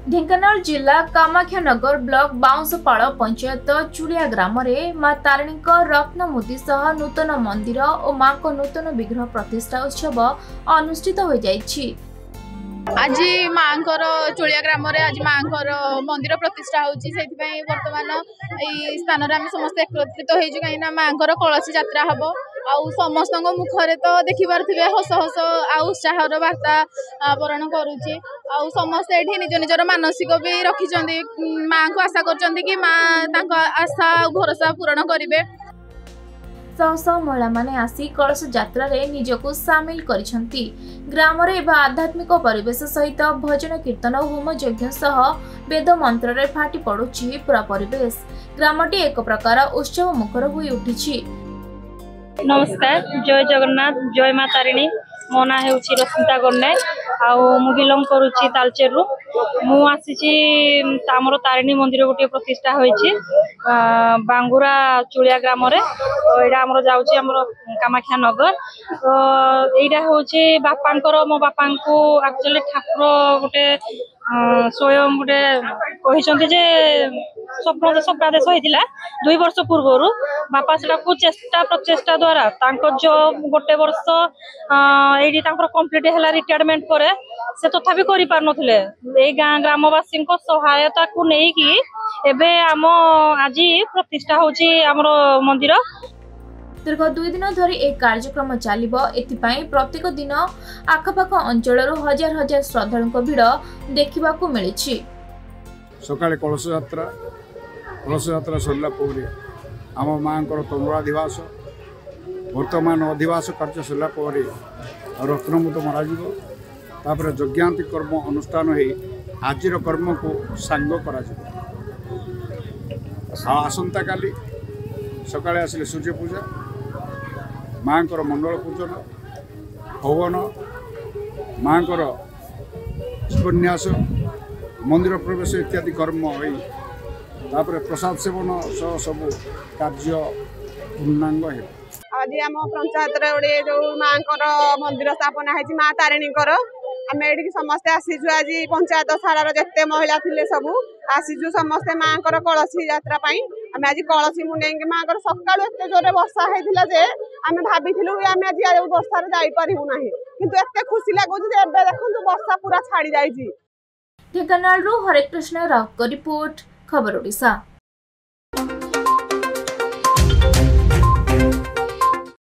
ढेंकानाल जिला कामाख्यानगर ब्लॉक बाउंसपाड़ पंचायत चुलिया ग्राम मां तारिणी रत्न मुदी सह नूतन मंदिर और मां को नूतन विग्रह प्रतिष्ठा उत्सव अनुष्ठित हो जाइछि। आज माँकर चुलिया ग्राम आज माँकर मंदिर प्रतिष्ठा होची सेथिपई वर्तमान एई स्थान रे हम समस्त एकत्रित होइछु कहीं माँकर कलसी यात्रा हबो आउ समस्त मुखरे तो देखि पारथिबे हस हस आ उत्साहर वार्ता वरण करूची आउ समस्त एठी निज निजर मानसिक भी रखिचंदी माँ को आशा करचंदी कि माँ तांका आशा भरोसा पूर्ण करिवे। शह शह महिला माने आसी कलश यात्रा रे निजको सामिल करिसंती। ग्राम रे आध्यात्मिक परिवेश सहित भजन कीर्तन और होम यज्ञ सह वेद मंत्र रे फाटी पड़ुछि पूरा परिवेश। ग्रामटी एक प्रकार उत्सव मुखर होई उठिछि। नमस्कार, जय जगन्नाथ, जय माँ तारिणी। मो ना हेउछि रश्मिता गन्नाय आउ मु बिलंग करूछि तालचेरु। मु आसीछि हमर तारिणी मंदिर गोटे प्रतिष्ठा होइछि बांगुरा चुलिया ग्राम रे। तो एडा हमर जाउछि हमर कामाख्या नगर। तो एडा होछि बापांकर मो बापांको एक्चुअली ठाकुर गोटे स्वयं गोटे कहिसंती जे स्वप्न स्वप्नादेश होइतिला 2 वर्ष पूर्व बापा सेटा को चेष्टा प्रचेष्टा द्वारा तांको जो गोटे वर्ष एडी तांकर कंप्लीट हैला रिटायरमेंट करे से तथापि करि पार नथिले ए ग्रामवासी को सहायता को नै कि एबे हम आज प्रतिष्ठा होची हमरो मंदिर। दीर्घ 2 दिन धरी एक कार्यक्रम चलिबो। एथिपाई प्रत्येक दिन आखपाख अंचलर हजार हजार श्रद्धालुक भिड़ देखा मिली। सकाळे कलश यात्रा सरला परे आम माँ तंबुराधिवास वर्तमान अधिवास कार्य सरला परे रत्नमुद मरापर यज्ञांति कर्म अनुष्ठान हो आज कर्म को सांग कर आसंता काली सकाळे आसिले सूर्य पूजा माँ मंडल पूजन हवन माँ उपन्यास मंदिर प्रवेश इत्यादि कर्म हो प्रसाद सेवन सह सब कार्य पूर्णांग हो। आज आम पंचायत गोटे जो माँ मंदिर स्थापना है माँ तारिणी आम ये समस्ते आसीचु आज पंचायत सारार जिते महिला थे सब आसीचु समस्ते माँ कलसी यात्रा आम आज कलसी मुंडे माँ सकाल एत जोरे वर्षा होता जे आम भाविलु आम आज वर्षार जापरू ना किंतु एत खुशी लगुच देखो वर्षा पूरा छाड़ी जाइए। ढेंकानाल हरे कृष्ण राव को रिपोर्ट खबर ओडिशा।